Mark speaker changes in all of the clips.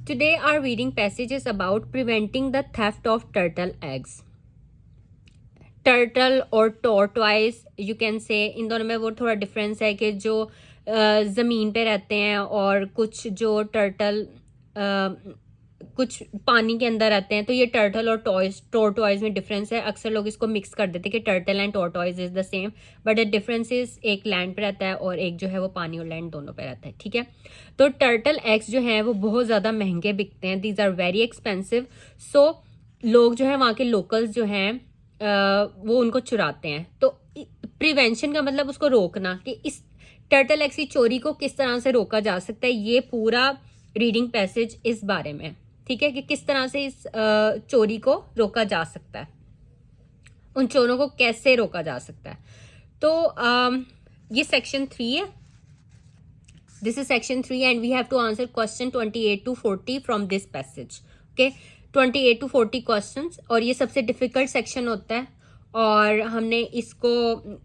Speaker 1: Today our reading passage is about preventing the theft of turtle eggs. Turtle और tortoise you can say, इन दोनों में वो थोड़ा difference है कि जो ज़मीन पे रहते हैं और कुछ जो टर्टल कुछ पानी के अंदर रहते हैं. तो ये टर्टल और टॉर्टवाइज में डिफरेंस है. अक्सर लोग इसको मिक्स कर देते हैं कि turtle and tortoise is the same, but the difference is एक लैंड पे रहता है और एक जो है वो पानी और लैंड दोनों पे रहता है. ठीक है, तो टर्टल एग्स जो हैं वो बहुत ज़्यादा महंगे बिकते हैं. These are very expensive. So लोग जो है वहाँ के लोकल्स जो हैं वो उनको चुराते हैं. तो प्रिवेंशन का मतलब उसको रोकना, कि इस टर्टल एग्स की चोरी को किस तरह से रोका जा सकता है. ये पूरा रीडिंग पैसेज इस बारे में, ठीक है, कि किस तरह से इस चोरी को रोका जा सकता है, उन चोरों को कैसे रोका जा सकता है. तो ये सेक्शन 3 है. This is section 3 and we have to answer question 28 to 40 from this passage. Okay, 28 to 40 questions, और ये सबसे डिफिकल्ट सेक्शन होता है और हमने इसको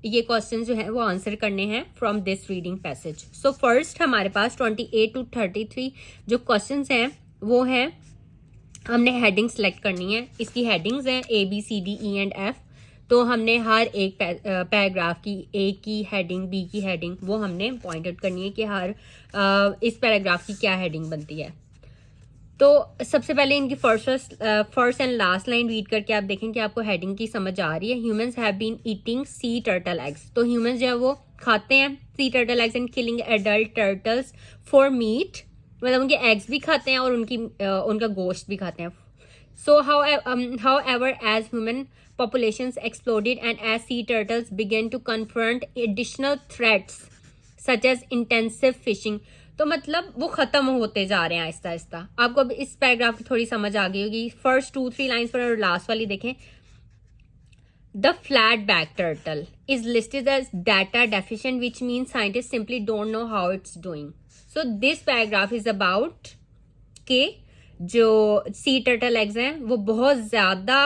Speaker 1: ये क्वेश्चंस जो है वो आंसर करने हैं from this reading passage. So first हमारे पास 28 to 33 जो क्वेश्चंस हैं वो हैं, हमने हेडिंग सेलेक्ट करनी है. इसकी हेडिंग्स हैं ABCDEF. तो हमने हर एक पैराग्राफ की ए की हेडिंग, बी की हेडिंग वो हमने पॉइंट आउट करनी है कि हर इस पैराग्राफ की क्या हेडिंग बनती है. तो सबसे पहले इनकी first and last line read करके आप देखें कि आपको हेडिंग की समझ आ रही है. Humans have been eating sea turtle eggs. तो ह्यूमंस जो है वो खाते हैं sea turtle eggs and killing adult turtles for meat. मतलब उनके एग्स भी खाते हैं और उनका गोश्त भी खाते हैं. सो however as human populations exploded and as sea turtles began to confront additional threats such as intensive fishing. तो मतलब वो खत्म होते जा रहे हैं आहिस्ता आहिस्ता. आपको अब इस पैराग्राफ की थोड़ी समझ आ गई होगी. फर्स्ट 2-3 लाइन्स पर और लास्ट वाली देखें. The flat back turtle is listed as data deficient, which means scientists simply don't know how it's doing. So this paragraph is about के जो सी टर्टल एग्स हैं वो बहुत ज़्यादा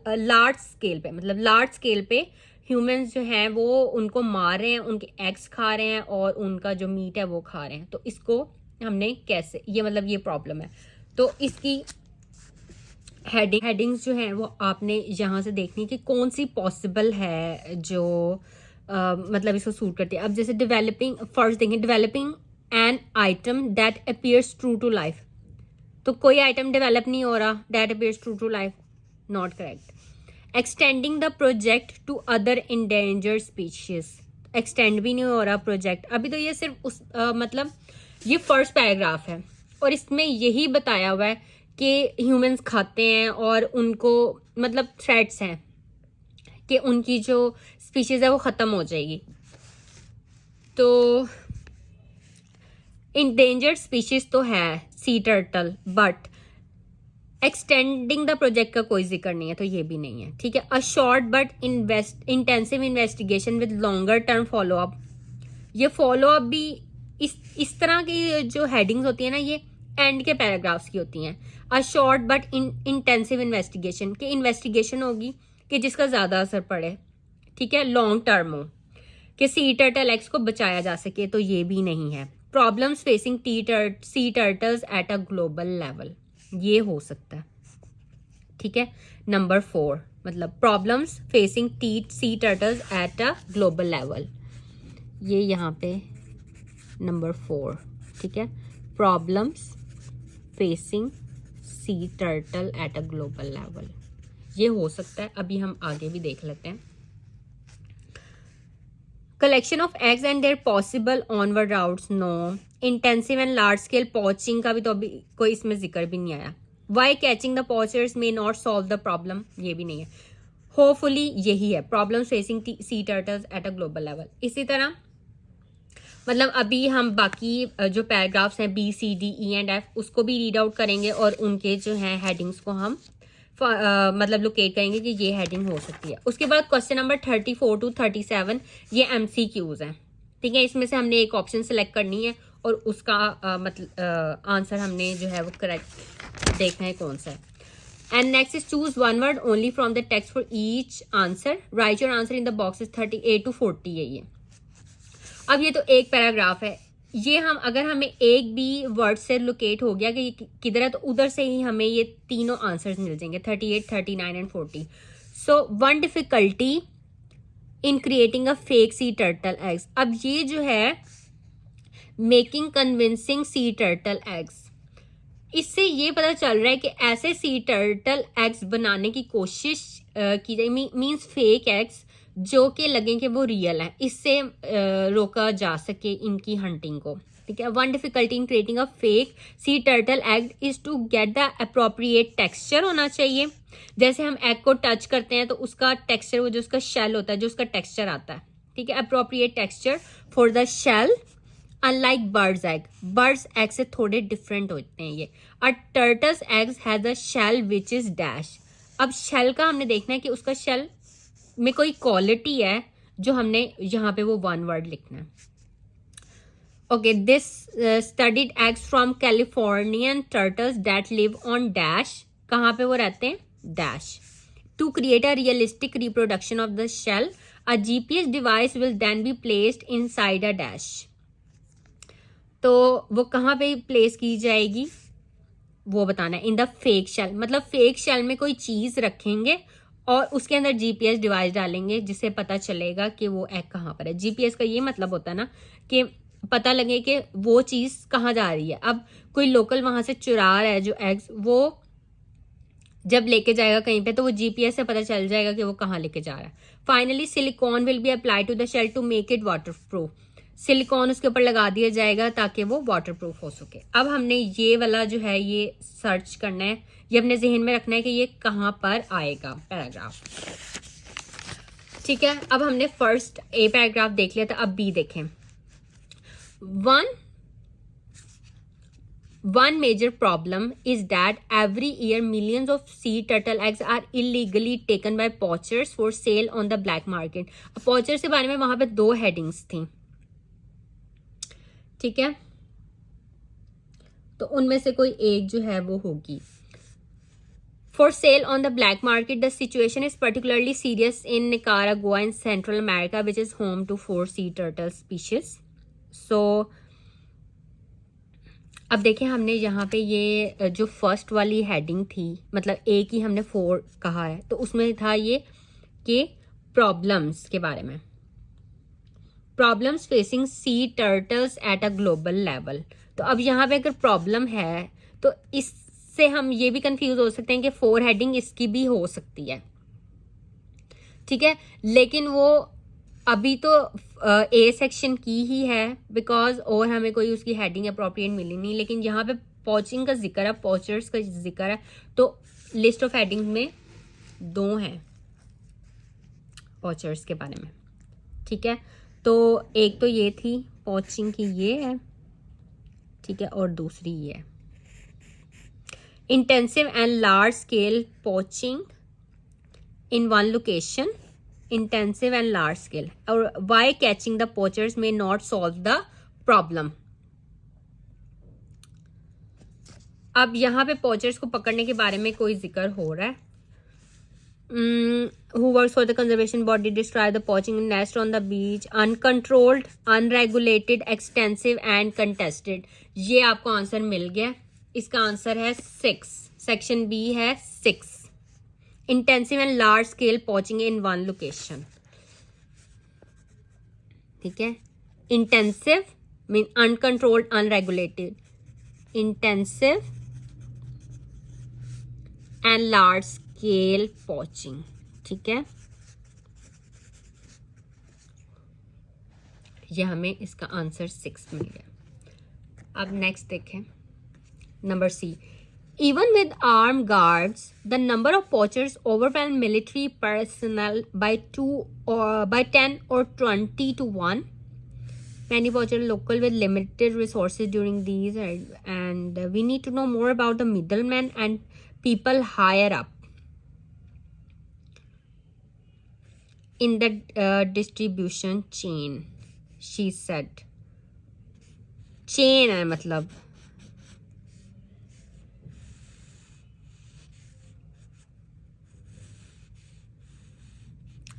Speaker 1: लार्ज स्केल पे, मतलब लार्ज स्केल पे ह्यूमंस जो हैं वो उनको मार रहे हैं, उनके एग्स खा रहे हैं और उनका जो मीट है वो खा रहे हैं. तो इसको हमने कैसे, ये मतलब ये प्रॉब्लम है. तो इसकी हेडिंग्स जो हैं वो आपने यहाँ से देखनी कि कौन सी पॉसिबल है जो मतलब इसको सूट करती है. अब जैसे डेवलपिंग, फर्स्ट देखें, developing an item that appears true to life. तो कोई आइटम डेवलप नहीं हो रहा. That appears true to life, not correct. Extending the project to other endangered species. Extend भी नहीं हो रहा प्रोजेक्ट. अभी तो ये सिर्फ उस मतलब ये फर्स्ट पैराग्राफ है और इसमें यही बताया हुआ है कि ह्यूमंस खाते हैं और उनको मतलब थ्रेट्स हैं कि उनकी जो स्पीशीज है वो ख़त्म हो जाएगी. तो इंडेंजर्ड स्पीशीज तो है sea turtle, but extending the project का कोई जिक्र नहीं है, तो ये भी नहीं है. ठीक है. A short but intensive investigation with longer term follow up. ये फॉलो अप भी इस तरह की जो हेडिंग्स होती है ना, ये एंड के पैराग्राफ्स की होती हैं. A short but intensive investigation, कि इन्वेस्टिगेशन होगी कि जिसका ज़्यादा असर पड़े. ठीक है. लॉन्ग टर्म हो कि सी टर्टल एग्स को बचाया जा सके, तो ये भी नहीं है. Problems facing sea turtles at a global level, ये हो सकता है. ठीक है. नंबर 4 मतलब problems facing sea turtles at a global level, ये यहाँ पे नंबर 4. ठीक है. Problems facing sea turtle eight a global level, ये हो सकता है. अभी हम आगे भी देख लेते हैं. Collection of eggs and their possible onward routes, no. Intensive and large scale poaching का भी तो अभी कोई इसमें जिक्र भी नहीं आया. Why catching the poachers may not solve the problem, ये भी नहीं है. होपफुली यही है, problem facing sea turtles at a global level. इसी तरह मतलब अभी हम बाकी जो पैराग्राफ्स हैं BCDEF उसको भी रीड आउट करेंगे और उनके जो हैं हेडिंग्स को हम मतलब लोकेट करेंगे कि ये हेडिंग हो सकती है. उसके बाद क्वेश्चन नंबर 34 to 37 ये MCQs हैं. ठीक है. इसमें से हमने एक ऑप्शन सेलेक्ट करनी है और उसका मतलब आंसर हमने जो है वो करेक्ट देखना है कौन सा है. And next is choose one word only from the text for each answer. Right your answer in the boxes 38 to 40 है ये. अब ये तो एक पैराग्राफ है, ये हम अगर हमें एक भी वर्ड से लोकेट हो गया कि ये किधर है, तो उधर से ही हमें ये तीनों आंसर्स मिल जाएंगे, 38, 39 and 40. So one difficulty in creating a fake sea turtle eggs. अब ये जो है मेकिंग कन्विंसिंग सी टर्टल एग्स, इससे ये पता चल रहा है कि ऐसे सी टर्टल एग्स बनाने की कोशिश की जाए, मीन्स फेक एग्स जो कि लगे कि वो रियल है, इससे रोका जा सके इनकी हंटिंग को. ठीक है. One difficulty in creating a fake sea turtle egg is to get the appropriate texture होना चाहिए. जैसे हम एग को टच करते हैं तो उसका टेक्सचर, वो जो उसका शेल होता है, जो उसका टेक्सचर आता है. ठीक है. Appropriate texture for the shell unlike birds egg. Birds egg से थोड़े डिफरेंट होते हैं ये. A turtles eggs has a shell which is dash. अब शेल का हमने देखना है कि उसका शेल में कोई क्वालिटी है जो हमने यहाँ पे वो वन वर्ड लिखना है. Okay. This studied eggs from Californian turtles that live on dash. कहाँ पे वो रहते हैं? Dash. To create a realistic reproduction of the shell, a GPS device will then be placed inside a dash. तो वो कहाँ पे प्लेस की जाएगी वो बताना है. इन द फेक शेल, मतलब फेक शेल में कोई चीज रखेंगे और उसके अंदर जीपीएस डिवाइस डालेंगे जिससे पता चलेगा कि वो एग कहाँ पर है. जीपीएस का ये मतलब होता है ना कि पता लगे कि वो चीज कहाँ जा रही है. अब कोई लोकल वहां से चुरा रहा है जो एग्स, वो जब लेके जाएगा कहीं पे तो वो जीपीएस से पता चल जाएगा कि वो कहाँ लेके जा रहा है. Finally silicone will be apply to the shell to make it waterproof. Silicone उसके ऊपर लगा दिया जाएगा ताकि वो वाटर प्रूफ हो सके. अब हमने ये वाला जो है ये सर्च करना है, ये अपने जहन में रखना है कि ये कहाँ पर आएगा पैराग्राफ. ठीक है. अब हमने फर्स्ट ए पैराग्राफ देख लिया था, अब बी देखें. One major problem is that every year millions of sea turtle eggs are illegally taken by poachers for sale on the black market. poachers के बारे में वहां पे 2 हेडिंग्स थी. ठीक है. तो उनमें से कोई एक जो है वो होगी. For sale on the black market, the situation is particularly serious in Nicaragua in Central America, which is home to 4 sea turtle species. So अब देखें, हमने यहाँ पे ये जो फर्स्ट वाली हेडिंग थी, मतलब एक ही हमने 4 कहा है, तो उसमें था ये कि प्रॉब्लम्स के बारे में. Problems facing sea turtles at a global level. तो अब यहाँ पे अगर प्रॉब्लम है तो इससे हम ये भी कंफ्यूज हो सकते हैं कि 4 हेडिंग इसकी भी हो सकती है. ठीक है. लेकिन वो अभी तो ए सेक्शन की ही है बिकॉज और हमें कोई उसकी हेडिंग अप्रोप्रिएट मिली नहीं. लेकिन यहाँ पे पॉचिंग का जिक्र है, पॉचर्स का जिक्र है, तो लिस्ट ऑफ हेडिंग में 2 हैं पॉचर्स के बारे में. ठीक है. तो एक तो ये थी पॉचिंग की, ये है. ठीक है. और दूसरी ये है intensive and large scale poaching in one location. intensive and large scale, or why catching the poachers may not solve the problem. अब यहाँ पे poachers को पकड़ने के बारे में कोई जिक्र हो रहा है. Who works for the conservation body destroy the poaching nest on the beach, uncontrolled, unregulated, extensive and contested. ये आपको आंसर मिल गया. इसका आंसर है 6. सेक्शन बी है 6. Intensive and large scale poaching in one location. ठीक है. Intensive mean uncontrolled, unregulated. Intensive and large scale poaching. ठीक है. ये हमें इसका आंसर 6 मिल गया. अब नेक्स्ट देखें number C. Even with armed guards, the number of poachers overwhelmed military personnel by 10 or 20 to 1. Many poachers local with limited resources during these, and we need to know more about the middlemen and people higher up in the distribution chain. She said. Chain है मतलब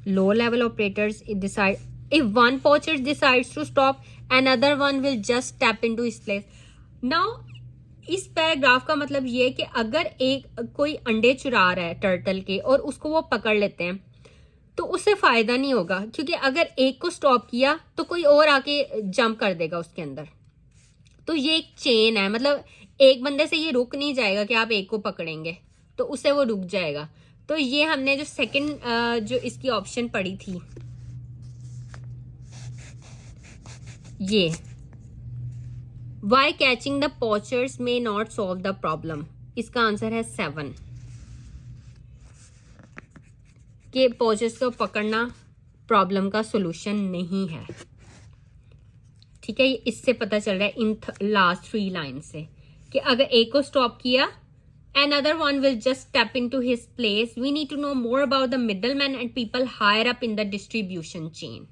Speaker 1: low level operators decide If one poacher decides to stop, another one will just step into his place. Now इस paragraph का मतलब ये है कि अगर एक कोई अंडे चुरा रहा है टर्टल के और उसको वो पकड़ लेते हैं तो उससे फायदा नहीं होगा, क्योंकि अगर एक को स्टॉप किया तो कोई और आके जंप कर देगा उसके अंदर. तो ये एक चेन है, मतलब एक बंदे से ये रुक नहीं जाएगा कि आप एक को पकड़ेंगे तो उससे वो रुक जाएगा. तो ये हमने जो सेकंड जो इसकी ऑप्शन पड़ी थी ये why catching the poachers may not solve the problem, इसका आंसर है 7 कि पॉचर्स को पकड़ना प्रॉब्लम का सोल्यूशन नहीं है. ठीक है, ये इससे पता चल रहा है इन लास्ट 3 लाइन से कि अगर एक को स्टॉप किया another one will just step into his place. We need to know more about the middlemen and people higher up in the distribution chain.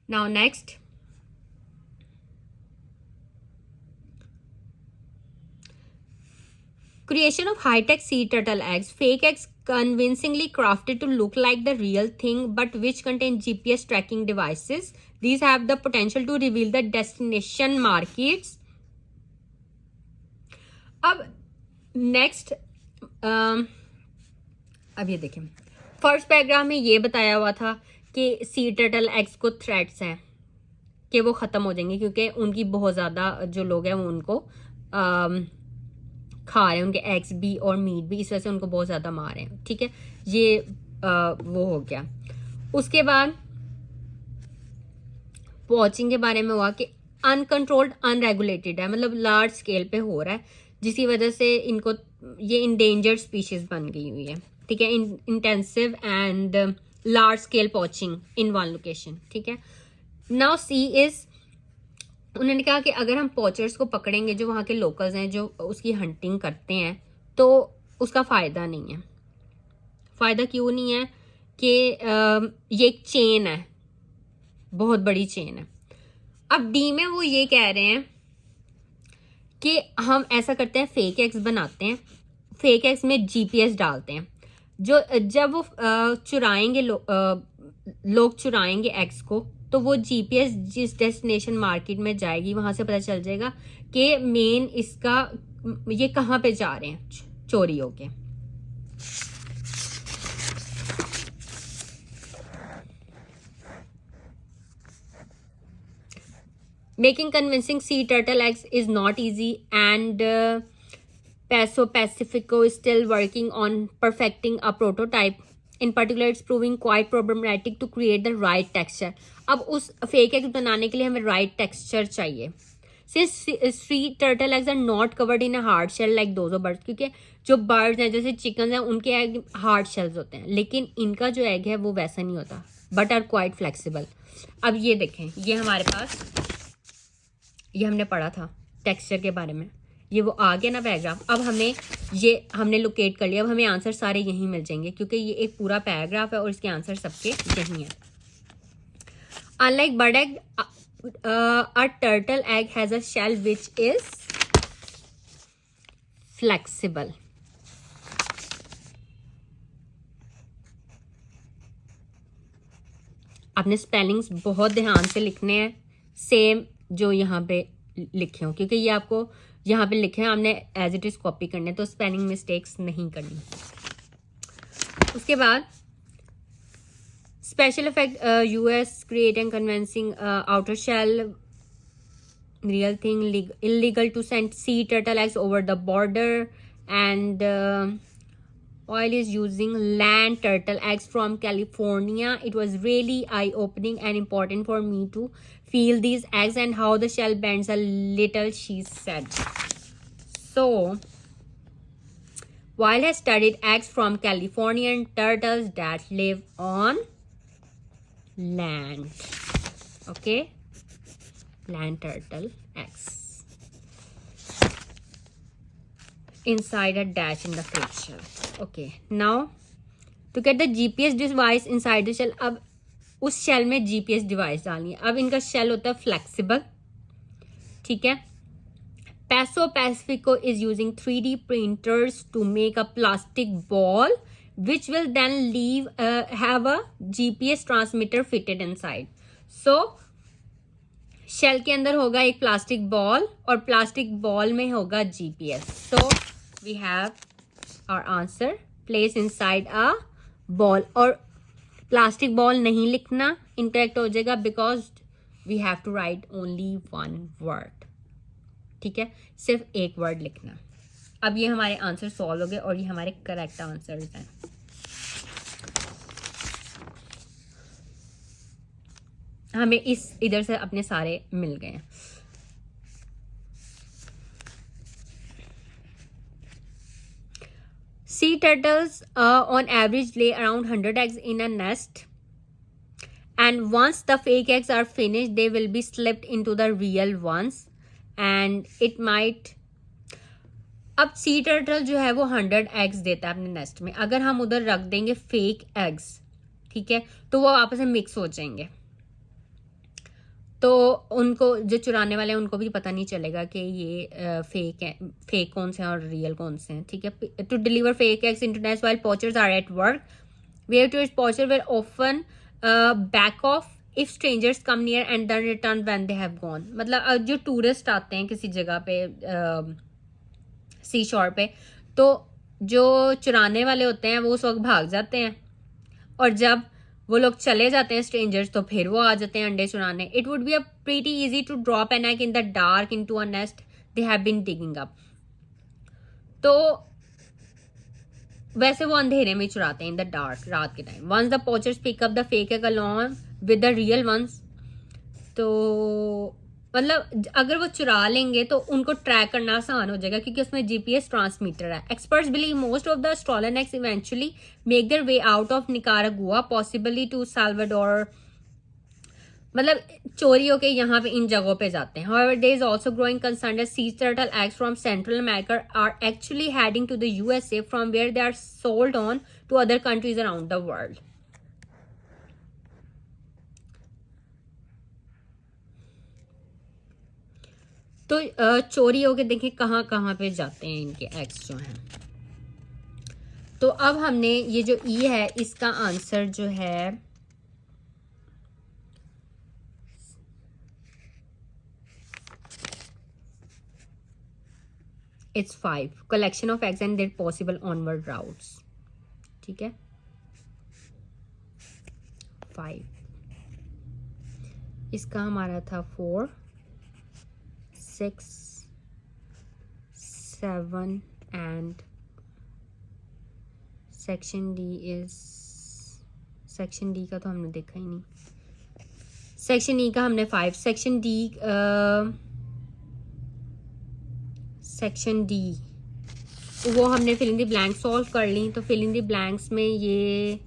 Speaker 1: Now next, creation of high-tech sea turtle eggs. Fake eggs convincingly crafted to look like the real thing but which contain GPS tracking devices. These have the potential to reveal the destination markets. अब next अब ये देखें, first paragraph में ये बताया हुआ था कि सी टर्टल एग्स को थ्रेट्स हैं कि वो ख़त्म हो जाएंगे क्योंकि उनकी बहुत ज़्यादा जो लोग हैं वो उनको खा रहे हैं, उनके एग्स भी और मीट भी, इस वजह से उनको बहुत ज़्यादा मार रहे हैं. ठीक है, ये वो हो गया. उसके बाद वॉचिंग के बारे में हुआ कि अनकंट्रोल्ड अनरेगुलेटेड है, मतलब लार्ज स्केल पे हो रहा है जिसकी वजह से इनको ये इंडेंजर्ड स्पीशीज बन गई हुई है. ठीक है, intensive and large scale poaching in one location. ठीक है, नाउ सी इज, उन्होंने कहा कि अगर हम पॉचर्स को पकड़ेंगे जो वहाँ के लोकल्स हैं जो उसकी हंटिंग करते हैं तो उसका फ़ायदा नहीं है. फ़ायदा क्यों नहीं है कि ये एक चेन है, बहुत बड़ी चेन है. अब डी में वो ये कह रहे हैं कि हम ऐसा करते हैं, फेक एग्स बनाते हैं, फेक एग्स में जीपीएस डालते हैं, जो जब वो चुराएंगे लोग चुराएंगे एग्स को तो वो जीपीएस जिस डेस्टिनेशन मार्केट में जाएगी वहां से पता चल जाएगा कि मेन इसका ये कहाँ पे जा रहे हैं चोरी होके. Making convincing sea turtle eggs is not easy and Paso Pacifico is still working on perfecting a prototype. In particular, it's proving quite problematic to create the right texture. अब उस फेक एग बनाने के लिए हमें right texture चाहिए. Since sea turtle eggs are not covered in a hard shell like those of birds, क्योंकि जो birds हैं जैसे chickens हैं उनके egg hard shells होते हैं, लेकिन इनका जो egg है वो वैसा नहीं होता, but are quite flexible. अब ये देखें, ये हमारे पास ये हमने पढ़ा था टेक्सचर के बारे में, ये वो आ गया ना पैराग्राफ. अब हमें ये हमने लोकेट कर लिया, अब हमें आंसर सारे यहीं मिल जाएंगे क्योंकि ये एक पूरा पैराग्राफ है और इसके आंसर सबके यहीं हैं. Unlike bird egg, a turtle egg has a shell which is flexible. आपने स्पेलिंग्स बहुत ध्यान से लिखने हैं, सेम जो यहाँ पे लिखे हो, क्योंकि ये आपको यहाँ पे लिखे हैं, हमने एज इट इज कॉपी करने, तो स्पेलिंग मिस्टेक्स नहीं करनी. उसके बाद special effect US create and convincing outer shell real thing illegal to send sea turtle eggs over the border and oil is using land turtle eggs from California. It was really eye-opening and important for me to feel these eggs and how the shell bends a little, she said. So, Weil has studied eggs from Californian turtles that live on land. Okay? Land turtle eggs. Inside a dash in the fake shell. Okay, now to get the GPS device inside the shell, अब उस shell में GPS device डालनी है. अब इनका shell होता है flexible. ठीक है, Paso Pacifico is using 3D printers to make a plastic ball which will then have a GPS transmitter fitted inside. So shell के अंदर होगा एक प्लास्टिक बॉल और प्लास्टिक बॉल में होगा GPS. So we have our answer, place inside a ball. और plastic ball नहीं लिखना, इनकरेक्ट हो जाएगा, because we have to write only one word. ठीक है, सिर्फ एक वर्ड लिखना. अब ये हमारे आंसर सॉल्व हो गए और ये हमारे करेक्ट आंसर्स हैं. हमें इधर से अपने सारे मिल गए हैं. Sea turtles on average lay around 100 eggs in a nest, and once the fake eggs are finished they will be slipped into the real ones, and it might. अब सी टर्टल जो है वो 100 एग्स देता है अपने nest में. अगर हम उधर रख देंगे फेक एग्स, ठीक है, तो वो आपस में मिक्स हो जाएंगे, तो उनको जो चुराने वाले हैं उनको भी पता नहीं चलेगा कि ये फेक है, फेक कौन से हैं और रियल कौन से हैं. ठीक है, to deliver fake eggs into nest while poachers are at work, where two poacher will often back off if strangers come near and then return when they have gone. मतलब जो टूरिस्ट आते हैं किसी जगह पे सी शोर पे, तो जो चुराने वाले होते हैं वो उस वक्त भाग जाते हैं, और जब वो लोग चले जाते हैं स्ट्रेंजर्स तो फिर वो आ जाते हैं अंडे चुराने. It would be a pretty easy to drop an egg in the dark into a nest they have been digging up. तो वैसे वो अंधेरे में चुराते हैं इन द डार्क, रात के time. Once the poachers pick up the fake egg along with the real ones, तो मतलब अगर वो चुरा लेंगे तो उनको ट्रैक करना आसान हो जाएगा क्योंकि उसमें GPS ट्रांसमीटर है. Experts believe most of the stolen eggs eventually make their way out of Nicaragua, possibly to Salvador. मतलब चोरी होके यहाँ पे इन जगहों पे जाते हैं. However, there is also growing concern that sea turtle eggs from Central America are actually heading to the USA from where they are sold on to other countries around the world. तो चोरी होके देखें कहाँ कहाँ पे जाते हैं इनके एग्स जो हैं. तो अब हमने ये जो ई है इसका आंसर जो है it's 5, collection of eggs and their possible onward routes. ठीक है, 5. इसका हमारा था 4, 6, 7 and section D is, section D का तो हमने देखा ही नहीं. सेक्शन ई का हमने 5. सेक्शन डी, सेक्शन डी वो हमने fill in the blank solve कर ली. तो फिल इन द ब्लैंक्स में ये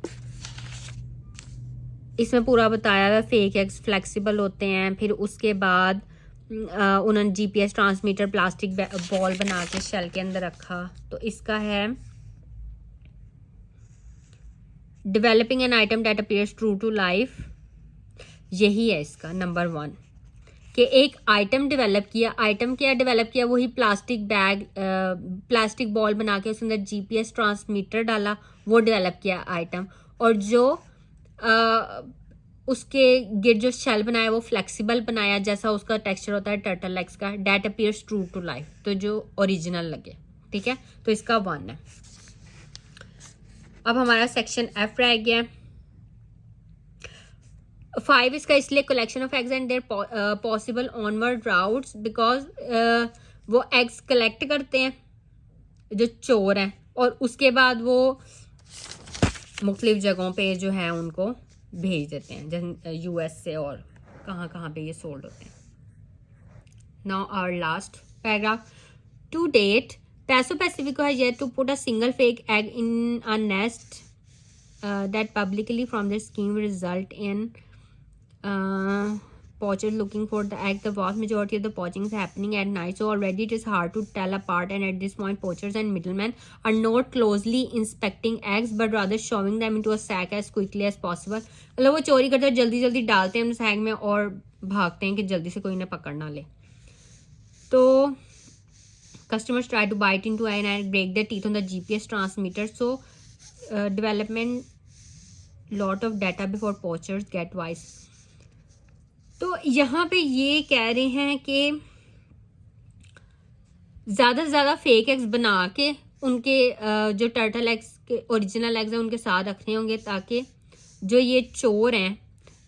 Speaker 1: इसमें पूरा बताया हुआ फेक एग्स फ्लेक्सिबल होते हैं. फिर उसके बाद उन्होंने GPS ट्रांसमीटर प्लास्टिक बॉल बना के शेल के अंदर रखा. तो इसका है developing an item that appears true to life. यही है इसका नंबर 1 कि एक आइटम डेवलप किया. आइटम क्या डेवलप किया? वही प्लास्टिक बैग, प्लास्टिक बॉल बना के उसके अंदर GPS ट्रांसमीटर डाला, वो डेवलप किया आइटम. और जो उसके गिर जो शेल बनाया वो फ्लेक्सिबल बनाया, जैसा उसका टेक्सचर होता है टर्टल एग्स का, that appears true to life, तो जो ओरिजिनल लगे. ठीक है, तो इसका 1 है. अब हमारा सेक्शन F रह गया. 5 इसका इसलिए collection of eggs and their possible onward routes, because वो एग्स कलेक्ट करते हैं जो चोर हैं, और उसके बाद वो मुख्तलिफ जगहों पे जो है उनको भेज देते हैं, जैसे US से और कहाँ कहाँ पे ये सोल्ड होते हैं. Now our last paragraph. To date Paso Pacifico has yet to put a single fake egg in a nest that publicly from their scheme will result in poachers looking for the egg. The vast majority of the poaching is happening at night, so already it is hard to tell apart, and at this point poachers and middlemen are not closely inspecting eggs but rather shoving them into a sack as quickly as possible. मतलब वो चोरी करते हैं, जल्दी जल्दी डालते हैं sac में और भागते हैं कि जल्दी से कोई इन्हें पकड़ ना ले. तो customers try to bite into an egg and break their teeth on the GPS transmitter. So development lot of data before poachers get wise. तो यहाँ पे ये कह रहे हैं कि ज़्यादा से ज़्यादा फेक एग्स बना के उनके जो टर्टल एग्स के ओरिजिनल एग्स हैं उनके साथ रखने होंगे, ताकि जो ये चोर हैं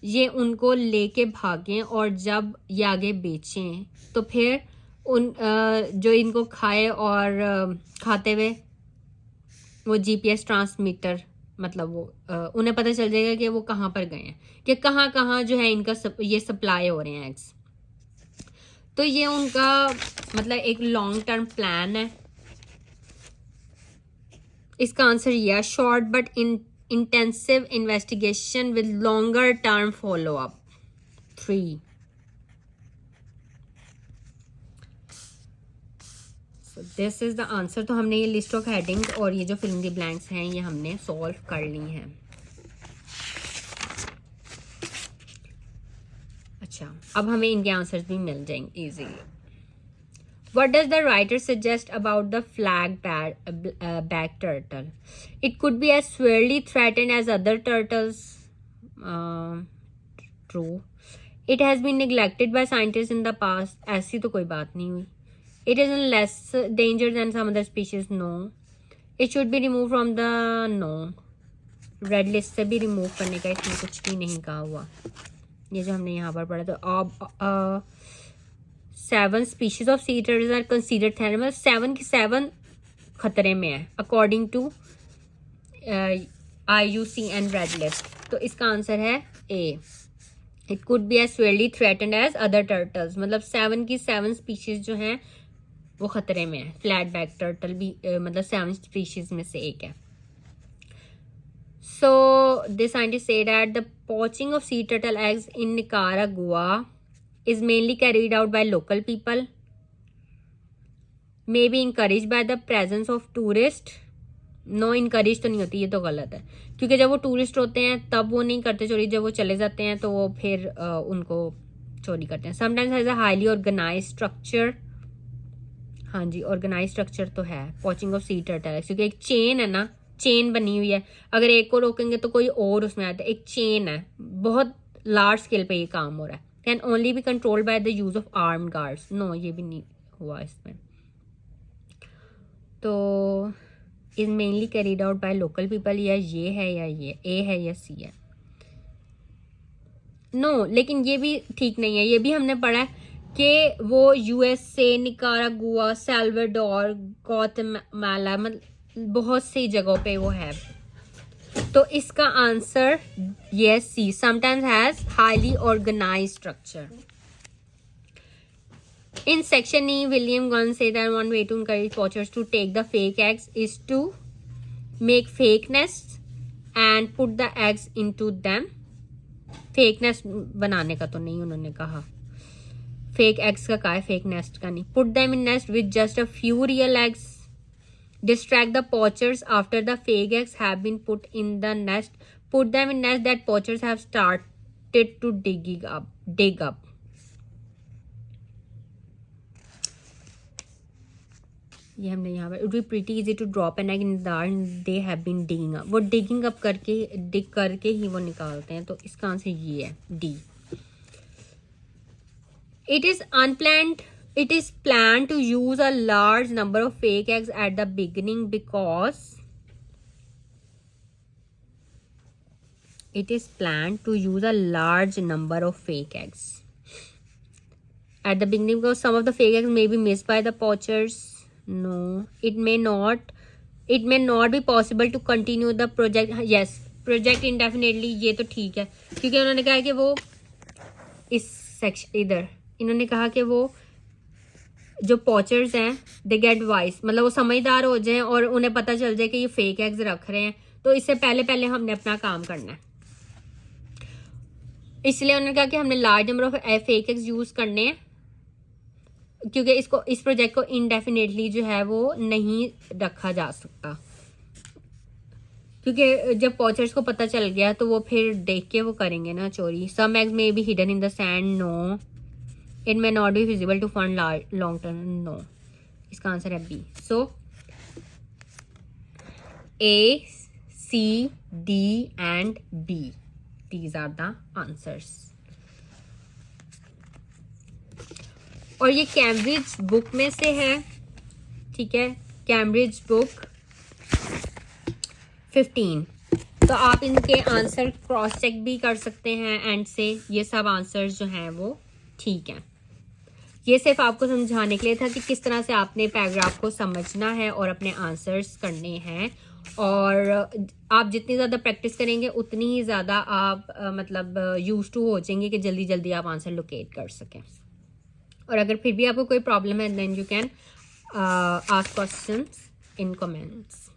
Speaker 1: ये उनको लेके भागें और जब ये आगे बेचें तो फिर उन जो इनको खाए और खाते हुए वो GPS ट्रांसमीटर, मतलब वो उन्हें पता चल जाएगा कि वो कहाँ पर गए हैं, कि कहाँ कहाँ जो है इनका ये सप्लाई हो रहे हैं एग्स. तो ये उनका मतलब एक लॉन्ग टर्म प्लान है. इसका आंसर ये है, short but intensive investigation with longer term follow up. 3. So this is the answer. तो हमने ये लिस्ट ऑफ हेडिंग्स और ये जो फिल द ब्लैंक्स हैं ये हमने सॉल्व कर ली हैं. अच्छा, अब हमें इनके आंसर्स भी मिल जाएंगे easily. What does the writer suggest about the flag-back turtle? It could be as severely threatened as other turtles. True. It has been neglected by scientists in the past. ऐसी तो कोई बात नहीं हुई. It is in less danger than some other species. No. It should be removed from the no. Red list से भी remove करने का इसमें कुछ भी नहीं कहा हुआ. ये जो हमने यहाँ पर पढ़ा, तो अब 7 species of sea turtles are considered threatened. 7 की 7 खतरे में है according to IUCN red list. तो इसका आंसर है A. It could be as severely threatened as other turtles. मतलब 7 की 7 species जो हैं वो खतरे में है. फ्लैट बैक टर्टल भी मतलब 7 species में से एक है. So this scientist say that the poaching of sea turtle eggs in Nicaragua is mainly carried out by local people, may be encouraged by the presence of tourists. No, encourage तो नहीं होती, ये तो गलत है, क्योंकि जब वो टूरिस्ट होते हैं तब वो नहीं करते चोरी, जब वो चले जाते हैं तो वो फिर उनको चोरी करते हैं. Sometimes has a highly organized structure. हाँ जी, ऑर्गेनाइज स्ट्रक्चर तो है poaching of sea turtle, क्योंकि एक चेन है ना, चेन बनी हुई है. अगर एक को रोकेंगे तो कोई और उसमें आता है. एक चेन है, बहुत लार्ज स्केल पे ये काम हो रहा है. Can only be controlled by the use of armed guards. No, ये भी नहीं हुआ इसमें. तो is mainly carried out by local people. या ये है या ये ए है या सी है. नो, लेकिन ये भी ठीक नहीं है. ये भी हमने पढ़ा है कि वो USA, निकारागुआ, सैल्वाडोर, गौतमाला, मतलब बहुत सी जगहों पे वो है. तो इसका आंसर ये C, sometimes has highly organized structure. In section E, William Gunn said that one way to encourage poachers to take the fake eggs is to make fake nests and put the eggs into them. Fake nest बनाने का तो नहीं उन्होंने कहा. Fake eggs का कहा है, fake nest का नहीं. Put them in nest with just a few real eggs. Distract the poachers after the fake eggs have been put in the nest. Put them in nest that poachers have started to dig up. ये हमने यहाँ पर it would be pretty easy to drop an egg in the dark and they have been digging up. वो digging up dig करके ही वो निकालते हैं. तो इसका आंसर ये है D. It is planned to use a large number of fake eggs at the beginning because it is planned to use a large number of fake eggs at the beginning because some of the fake eggs may be missed by the poachers. No, it may not be possible to continue the project. Yes, project indefinitely. ये तो ठीक है, क्योंकि उन्होंने कहा कि वो इस सेक्शन इधर इन्होंने कहा कि वो जो पॉचर्स हैं दे गेट वाइस, मतलब वो समझदार हो जाएं और उन्हें पता चल जाए कि ये फेक एग्स रख रहे हैं. तो इससे पहले हमने अपना काम करना है. इसलिए उन्होंने कहा कि हमने large number of fake eggs use करने हैं, क्योंकि इस प्रोजेक्ट को इनडेफिनेटली जो है वो नहीं रखा जा सकता, क्योंकि जब पॉचर्स को पता चल गया तो वो फिर देख के वो करेंगे ना चोरी. Some eggs may be hidden in the sand. No, it may not be visible to fund long term. No, इसका आंसर है B. So A, C, D and B. These are the answers. और ये Cambridge book में से है, ठीक है, Cambridge book 15। तो आप इनके आंसर क्रॉस चेक भी कर सकते हैं एंड से ये सब आंसर्स जो हैं वो ठीक हैं। ये सिर्फ आपको समझाने के लिए था कि किस तरह से आपने पैराग्राफ को समझना है और अपने आंसर्स करने हैं। और आप जितनी ज़्यादा प्रैक्टिस करेंगे उतनी ही ज़्यादा आप मतलब यूज टू हो जाएंगे कि जल्दी जल्दी आप आंसर लोकेट कर सकें। और अगर फिर भी आपको कोई प्रॉब्लम है then you can ask questions in comments.